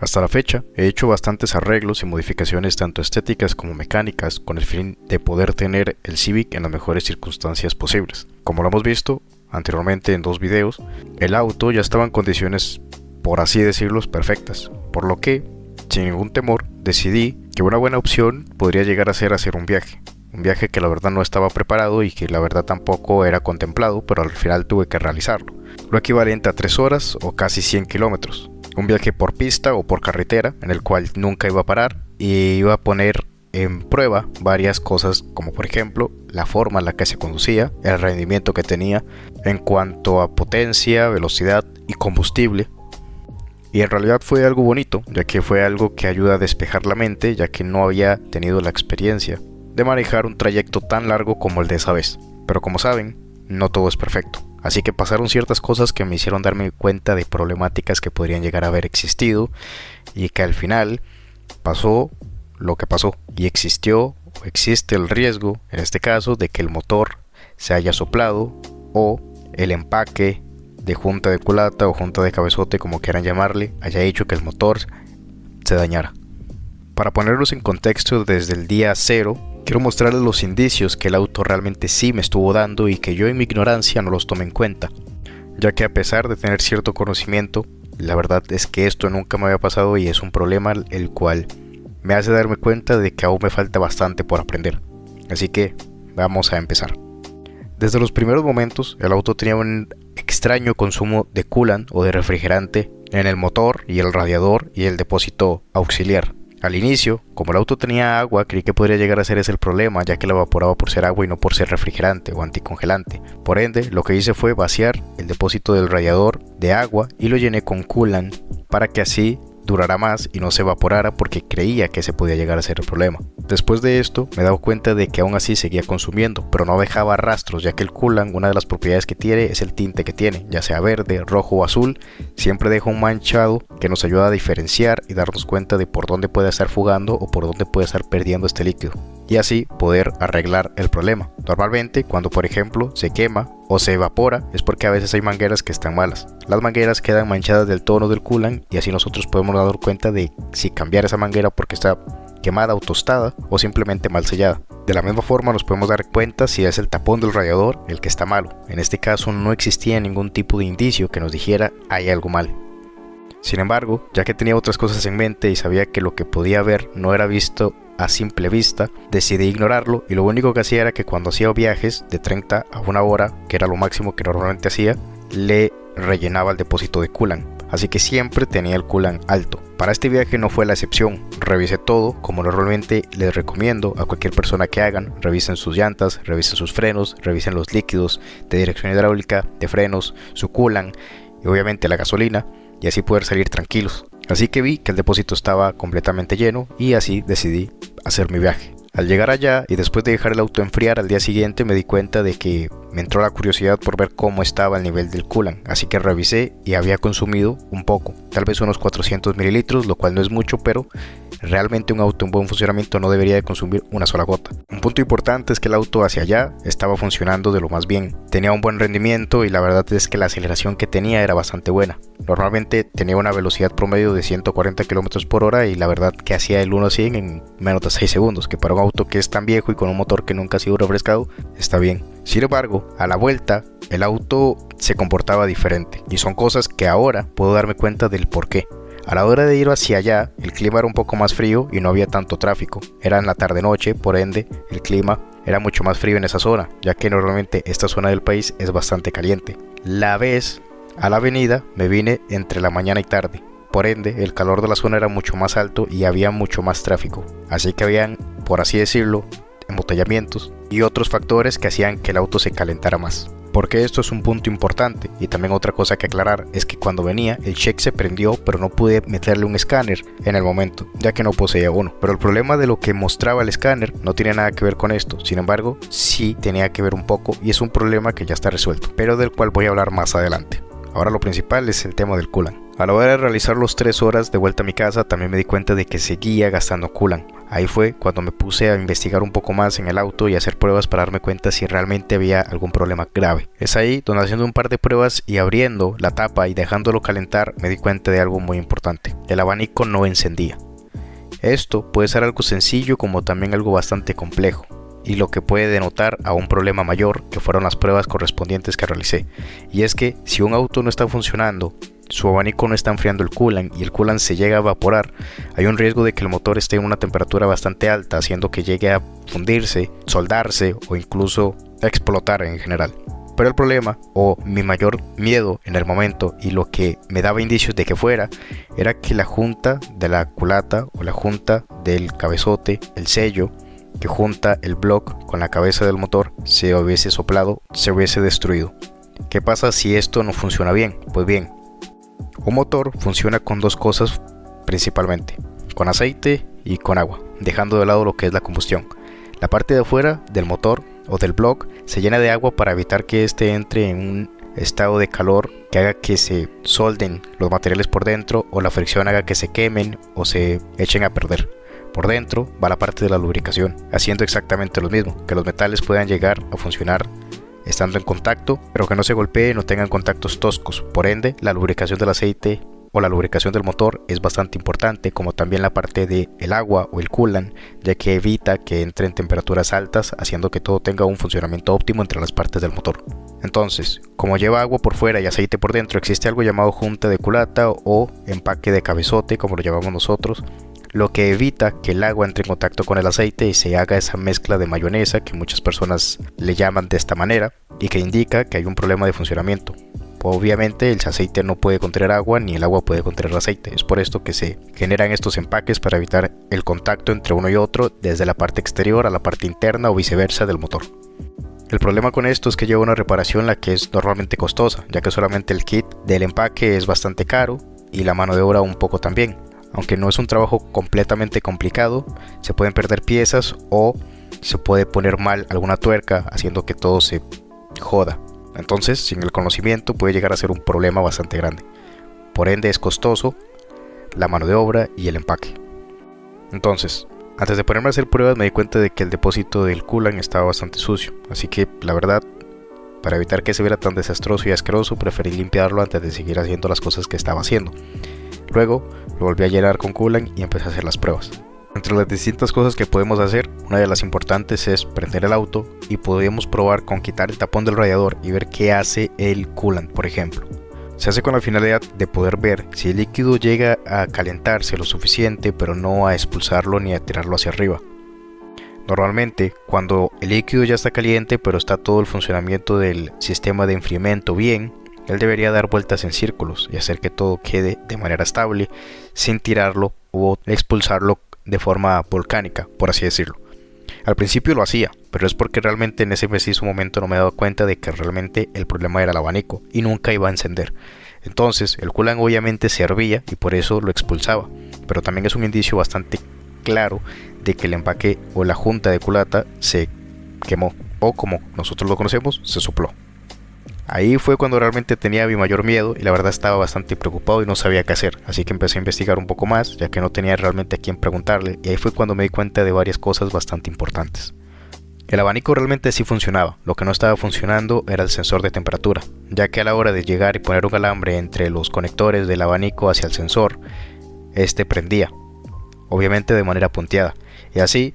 Hasta la fecha he hecho bastantes arreglos y modificaciones tanto estéticas como mecánicas con el fin de poder tener el Civic en las mejores circunstancias posibles. Como lo hemos visto anteriormente en 2 videos, el auto ya estaba en condiciones, por así decirlo, perfectas, por lo que, sin ningún temor, decidí que una buena opción podría llegar a ser hacer un viaje que la verdad no estaba preparado y que la verdad tampoco era contemplado, pero al final tuve que realizarlo, lo equivalente a 3 horas o casi 100 kilómetros. Un viaje por pista o por carretera en el cual nunca iba a parar y iba a poner en prueba varias cosas, como por ejemplo la forma en la que se conducía, el rendimiento que tenía en cuanto a potencia, velocidad y combustible. Y en realidad fue algo bonito, ya que fue algo que ayuda a despejar la mente, ya que no había tenido la experiencia de manejar un trayecto tan largo como el de esa vez. Pero como saben, no todo es perfecto. Así que pasaron ciertas cosas que me hicieron darme cuenta de problemáticas que podrían llegar a haber existido y que al final pasó lo que pasó y existe el riesgo, en este caso, de que el motor se haya soplado o el empaque de junta de culata o junta de cabezote, como quieran llamarle, haya hecho que el motor se dañara. Para ponerlos en contexto desde el día 0, quiero mostrarles los indicios que el auto realmente sí me estuvo dando y que yo en mi ignorancia no los tomé en cuenta, ya que a pesar de tener cierto conocimiento, la verdad es que esto nunca me había pasado y es un problema el cual me hace darme cuenta de que aún me falta bastante por aprender. Así que vamos a empezar. Desde los primeros momentos, el auto tenía un extraño consumo de coolant o de refrigerante en el motor y el radiador y el depósito auxiliar. Al inicio, como el auto tenía agua, creí que podría llegar a ser ese el problema, ya que lo evaporaba por ser agua y no por ser refrigerante o anticongelante. Por ende, lo que hice fue vaciar el depósito del radiador de agua y lo llené con coolant para que así durara más y no se evaporara, porque creía que ese podía llegar a ser el problema. Después de esto me he dado cuenta de que aún así seguía consumiendo, pero no dejaba rastros, ya que el coolant, una de las propiedades que tiene es el tinte que tiene, ya sea verde, rojo o azul, siempre deja un manchado que nos ayuda a diferenciar y darnos cuenta de por dónde puede estar fugando o por dónde puede estar perdiendo este líquido, y así poder arreglar el problema. Normalmente cuando por ejemplo se quema o se evapora es porque a veces hay mangueras que están malas. Las mangueras quedan manchadas del tono del coolant y así nosotros podemos dar cuenta de si cambiar esa manguera porque está quemada o tostada o simplemente mal sellada. De la misma forma nos podemos dar cuenta si es el tapón del radiador el que está malo. En este caso no existía ningún tipo de indicio que nos dijera hay algo mal. Sin embargo, ya que tenía otras cosas en mente y sabía que lo que podía ver no era visto a simple vista, decidí ignorarlo y lo único que hacía era que cuando hacía viajes de 30 a 1 hora, que era lo máximo que normalmente hacía, le rellenaba el depósito de coolant. Así que siempre tenía el coolant alto. Para este viaje no fue la excepción. Revisé todo como normalmente les recomiendo a cualquier persona que hagan. Revisen sus llantas, revisen sus frenos, revisen los líquidos de dirección hidráulica, de frenos, su coolant y obviamente la gasolina, y así poder salir tranquilos. Así que vi que el depósito estaba completamente lleno y así decidí hacer mi viaje. Al llegar allá y después de dejar el auto enfriar al día siguiente me di cuenta de que me entró la curiosidad por ver cómo estaba el nivel del coolant, así que revisé y había consumido un poco, tal vez unos 400 mililitros, lo cual no es mucho, pero realmente un auto en buen funcionamiento no debería de consumir una sola gota. Un punto importante es que el auto hacia allá estaba funcionando de lo más bien, tenía un buen rendimiento y la verdad es que la aceleración que tenía era bastante buena. Normalmente tenía una velocidad promedio de 140 km por hora y la verdad que hacía el 1 a 100 en menos de 6 segundos, que para un auto que es tan viejo y con un motor que nunca ha sido refrescado está bien. Sin embargo, a la vuelta el auto se comportaba diferente y son cosas que ahora puedo darme cuenta del por qué. A la hora de ir hacia allá, el clima era un poco más frío y no había tanto tráfico. Era en la tarde-noche, por ende, el clima era mucho más frío en esa zona, ya que normalmente esta zona del país es bastante caliente. La vez a la avenida me vine entre la mañana y tarde, por ende, el calor de la zona era mucho más alto y había mucho más tráfico. Así que habían, por así decirlo, embotellamientos y otros factores que hacían que el auto se calentara más. Porque esto es un punto importante y también otra cosa que aclarar es que cuando venía el check se prendió pero no pude meterle un escáner en el momento ya que no poseía uno. Pero el problema de lo que mostraba el escáner no tiene nada que ver con esto, sin embargo sí tenía que ver un poco y es un problema que ya está resuelto, pero del cual voy a hablar más adelante. Ahora lo principal es el tema del coolant. A la hora de realizar los 3 horas de vuelta a mi casa, también me di cuenta de que seguía gastando coolant. Ahí fue cuando me puse a investigar un poco más en el auto y a hacer pruebas para darme cuenta si realmente había algún problema grave. Es ahí donde, haciendo un par de pruebas y abriendo la tapa y dejándolo calentar, me di cuenta de algo muy importante: el abanico no encendía. Esto puede ser algo sencillo como también algo bastante complejo, y lo que puede denotar a un problema mayor, que fueron las pruebas correspondientes que realicé. Y es que si un auto no está funcionando, su abanico no está enfriando el coolant y el coolant se llega a evaporar, hay un riesgo de que el motor esté en una temperatura bastante alta, haciendo que llegue a fundirse, soldarse o incluso a explotar en general. Pero el problema, o mi mayor miedo en el momento, y lo que me daba indicios de que fuera, era que la junta de la culata o la junta del cabezote, el sello que junta el block con la cabeza del motor, se hubiese soplado, se hubiese destruido. ¿Qué pasa si esto no funciona bien? Pues bien, un motor funciona con 2 cosas principalmente: con aceite y con agua, dejando de lado lo que es la combustión. La parte de afuera del motor o del block se llena de agua para evitar que éste entre en un estado de calor que haga que se solden los materiales por dentro, o la fricción haga que se quemen o se echen a perder. Por dentro va la parte de la lubricación, haciendo exactamente lo mismo, que los metales puedan llegar a funcionar estando en contacto, pero que no se golpeen o tengan contactos toscos. Por ende, la lubricación del aceite o la lubricación del motor es bastante importante, como también la parte del agua o el coolant, ya que evita que entre en temperaturas altas, haciendo que todo tenga un funcionamiento óptimo entre las partes del motor. Entonces, como lleva agua por fuera y aceite por dentro, existe algo llamado junta de culata o empaque de cabezote, como lo llamamos nosotros, lo que evita que el agua entre en contacto con el aceite y se haga esa mezcla de mayonesa que muchas personas le llaman de esta manera, y que indica que hay un problema de funcionamiento. Obviamente el aceite no puede contener agua, ni el agua puede contener aceite. Es por esto que se generan estos empaques, para evitar el contacto entre uno y otro desde la parte exterior a la parte interna o viceversa del motor. El problema con esto es que lleva una reparación la que es normalmente costosa, ya que solamente el kit del empaque es bastante caro y la mano de obra un poco también. Aunque no es un trabajo completamente complicado, se pueden perder piezas o se puede poner mal alguna tuerca, haciendo que todo se joda. Entonces, sin el conocimiento puede llegar a ser un problema bastante grande. Por ende es costoso la mano de obra y el empaque. Entonces, antes de ponerme a hacer pruebas, me di cuenta de que el depósito del coolant estaba bastante sucio. Así que, la verdad, para evitar que se viera tan desastroso y asqueroso, preferí limpiarlo antes de seguir haciendo las cosas que estaba haciendo. Luego lo volví a llenar con coolant y empecé a hacer las pruebas. Entre las distintas cosas que podemos hacer, una de las importantes es prender el auto, y podemos probar con quitar el tapón del radiador y ver qué hace el coolant, por ejemplo. Se hace con la finalidad de poder ver si el líquido llega a calentarse lo suficiente, pero no a expulsarlo ni a tirarlo hacia arriba. Normalmente, cuando el líquido ya está caliente, pero está todo el funcionamiento del sistema de enfriamiento bien, él debería dar vueltas en círculos y hacer que todo quede de manera estable, sin tirarlo o expulsarlo de forma volcánica, por así decirlo. Al principio lo hacía, pero es porque realmente en ese preciso momento no me he dado cuenta de que realmente el problema era el abanico y nunca iba a encender. Entonces el coolant obviamente se hervía y por eso lo expulsaba, pero también es un indicio bastante claro de que el empaque o la junta de culata se quemó, o como nosotros lo conocemos, se sopló. Ahí fue cuando realmente tenía mi mayor miedo, y la verdad estaba bastante preocupado y no sabía qué hacer, así que empecé a investigar un poco más, ya que no tenía realmente a quién preguntarle, y ahí fue cuando me di cuenta de varias cosas bastante importantes. El abanico realmente sí funcionaba, lo que no estaba funcionando era el sensor de temperatura, ya que a la hora de llegar y poner un alambre entre los conectores del abanico hacia el sensor, este prendía, obviamente de manera punteada, y así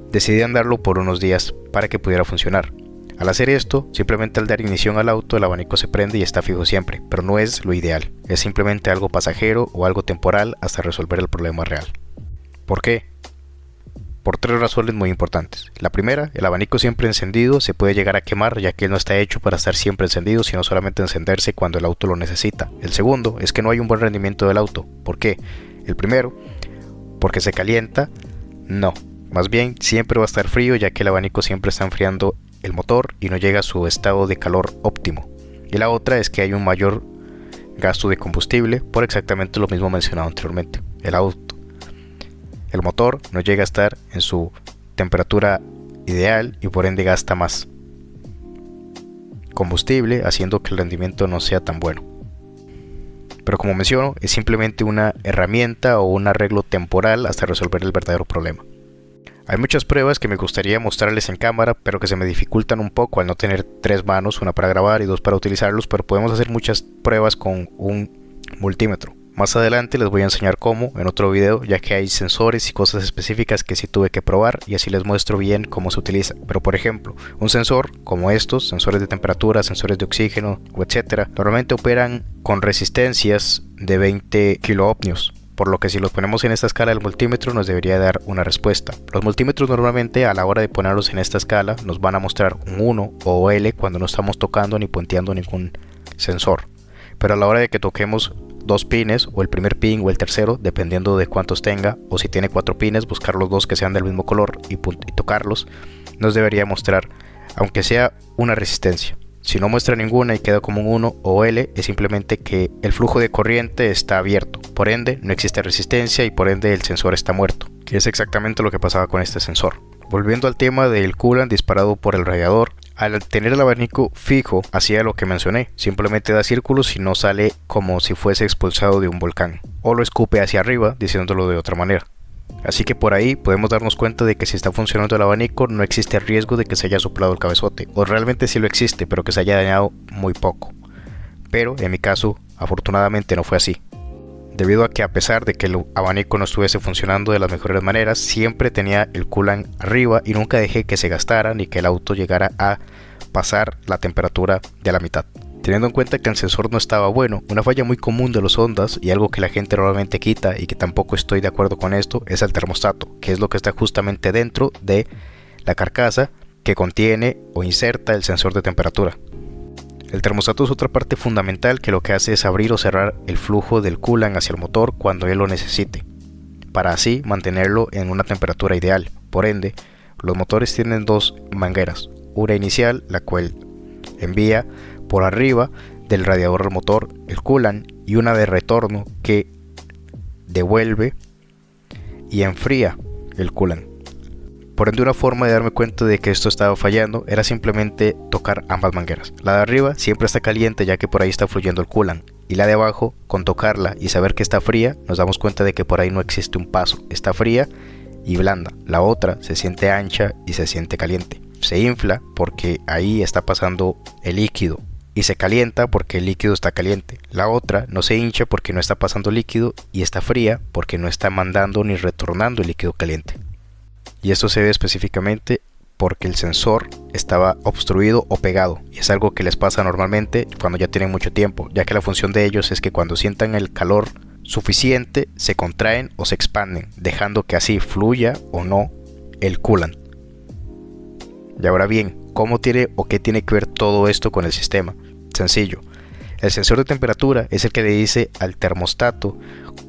decidí andarlo por unos días para que pudiera funcionar. Al hacer esto, simplemente al dar inicio al auto, el abanico se prende y está fijo siempre, pero no es lo ideal, es simplemente algo pasajero o algo temporal hasta resolver el problema real. ¿Por qué? Por 3 razones muy importantes. La primera, el abanico siempre encendido se puede llegar a quemar, ya que él no está hecho para estar siempre encendido, sino solamente encenderse cuando el auto lo necesita. El segundo es que no hay un buen rendimiento del auto. ¿Por qué? El primero, porque se calienta, no. Más bien siempre va a estar frío, ya que el abanico siempre está enfriando el motor y no llega a su estado de calor óptimo. Y la otra es que hay un mayor gasto de combustible por exactamente lo mismo mencionado anteriormente. El motor no llega a estar en su temperatura ideal y por ende gasta más combustible, haciendo que el rendimiento no sea tan bueno. Pero como menciono, es simplemente una herramienta o un arreglo temporal hasta resolver el verdadero problema. Hay muchas pruebas que me gustaría mostrarles en cámara, pero que se me dificultan un poco al no tener 3 manos, una para grabar y 2 para utilizarlos, pero podemos hacer muchas pruebas con un multímetro. Más adelante les voy a enseñar cómo en otro video, ya que hay sensores y cosas específicas que sí tuve que probar y así les muestro bien cómo se utiliza. Pero por ejemplo, un sensor como estos, sensores de temperatura, sensores de oxígeno, etc., normalmente operan con resistencias de 20 kiloohmios. Por lo que si los ponemos en esta escala del multímetro nos debería dar una respuesta. Los multímetros normalmente a la hora de ponerlos en esta escala nos van a mostrar un 1 o L cuando no estamos tocando ni punteando ningún sensor. Pero a la hora de que toquemos 2 pines o el primer pin o el tercero, dependiendo de cuántos tenga, o si tiene 4 pines, buscar los 2 que sean del mismo color y tocarlos, nos debería mostrar aunque sea una resistencia. Si no muestra ninguna y queda como un 1 o L, es simplemente que el flujo de corriente está abierto, por ende no existe resistencia y por ende el sensor está muerto, que es exactamente lo que pasaba con este sensor. Volviendo al tema del coolant disparado por el radiador, al tener el abanico fijo hacía lo que mencioné, simplemente da círculos y no sale como si fuese expulsado de un volcán, o lo escupe hacia arriba, diciéndolo de otra manera. Así que por ahí podemos darnos cuenta de que si está funcionando el abanico no existe riesgo de que se haya soplado el cabezote, o realmente sí lo existe, pero que se haya dañado muy poco. Pero en mi caso, afortunadamente no fue así, debido a que a pesar de que el abanico no estuviese funcionando de las mejores maneras, siempre tenía el coolant arriba y nunca dejé que se gastara ni que el auto llegara a pasar la temperatura de la mitad. Teniendo en cuenta que el sensor no estaba bueno, una falla muy común de los Hondas y algo que la gente normalmente quita y que tampoco estoy de acuerdo con esto es el termostato, que es lo que está justamente dentro de la carcasa que contiene o inserta el sensor de temperatura. El termostato es otra parte fundamental que lo que hace es abrir o cerrar el flujo del coolant hacia el motor cuando él lo necesite, para así mantenerlo en una temperatura ideal. Por ende, los motores tienen 2 mangueras, una inicial, la cual envía por arriba del radiador del motor el coolant, y una de retorno que devuelve y enfría el coolant. Por ende, una forma de darme cuenta de que esto estaba fallando era simplemente tocar ambas mangueras. La de arriba siempre está caliente ya que por ahí está fluyendo el coolant, y la de abajo, con tocarla y saber que está fría, nos damos cuenta de que por ahí no existe un paso, está fría y blanda. La otra se siente ancha y se siente caliente. Se infla porque ahí está pasando el líquido y se calienta porque el líquido está caliente. La otra no se hincha porque no está pasando líquido y está fría porque no está mandando ni retornando el líquido caliente. Y esto se ve específicamente porque el sensor estaba obstruido o pegado, y es algo que les pasa normalmente cuando ya tienen mucho tiempo, ya que la función de ellos es que cuando sientan el calor suficiente se contraen o se expanden, dejando que así fluya o no el coolant. Y ahora bien, ¿cómo tiene o qué tiene que ver todo esto con el sistema? Sencillo, el sensor de temperatura es el que le dice al termostato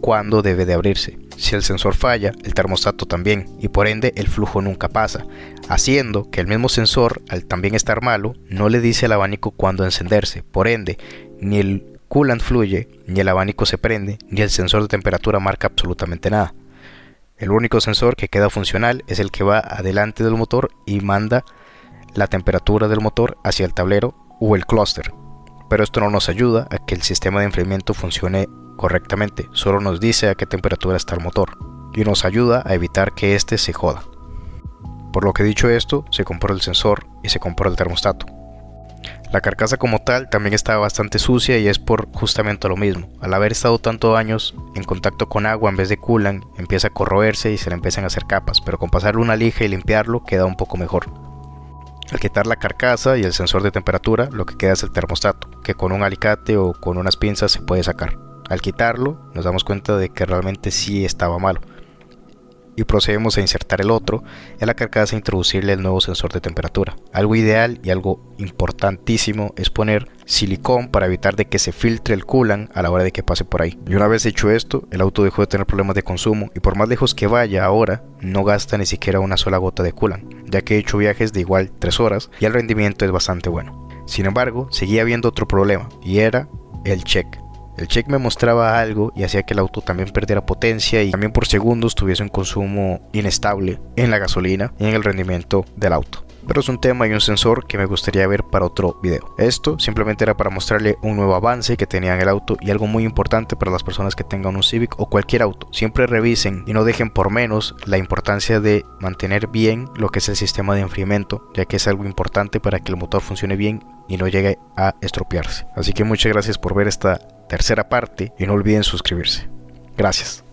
cuándo debe de abrirse. Si el sensor falla, el termostato también, y por ende el flujo nunca pasa, haciendo que el mismo sensor, al también estar malo, no le dice al abanico cuándo encenderse. Por ende, ni el coolant fluye, ni el abanico se prende, ni el sensor de temperatura marca absolutamente nada. El único sensor que queda funcional es el que va adelante del motor y manda la temperatura del motor hacia el tablero o el clúster. Pero esto no nos ayuda a que el sistema de enfriamiento funcione correctamente, solo nos dice a qué temperatura está el motor y nos ayuda a evitar que este se joda. Por lo que dicho esto, se compró el sensor y se compró el termostato. La carcasa como tal también estaba bastante sucia y es por justamente lo mismo. Al haber estado tantos años en contacto con agua en vez de coolant, empieza a corroerse y se le empiezan a hacer capas, pero con pasarle una lija y limpiarlo queda un poco mejor. Al quitar la carcasa y el sensor de temperatura, lo que queda es el termostato, que con un alicate o con unas pinzas se puede sacar. Al quitarlo, nos damos cuenta de que realmente sí estaba malo. Y procedemos a insertar el otro en la carcasa e introducirle el nuevo sensor de temperatura. Algo ideal y algo importantísimo es poner silicón para evitar de que se filtre el coolant a la hora de que pase por ahí. Y una vez hecho esto, el auto dejó de tener problemas de consumo y por más lejos que vaya ahora, no gasta ni siquiera una sola gota de coolant, ya que he hecho viajes de igual 3 horas y el rendimiento es bastante bueno. Sin embargo, seguía habiendo otro problema y era el check. El check me mostraba algo y hacía que el auto también perdiera potencia y también por segundos tuviese un consumo inestable en la gasolina y en el rendimiento del auto. pero es un tema y un sensor que me gustaría ver para otro video. Esto simplemente era para mostrarle un nuevo avance que tenía en el auto y algo muy importante para las personas que tengan un Civic o cualquier auto. Siempre revisen y no dejen por menos la importancia de mantener bien lo que es el sistema de enfriamiento, ya que es algo importante para que el motor funcione bien y no llegue a estropearse. Así que muchas gracias por ver esta tercera parte y no olviden suscribirse. Gracias.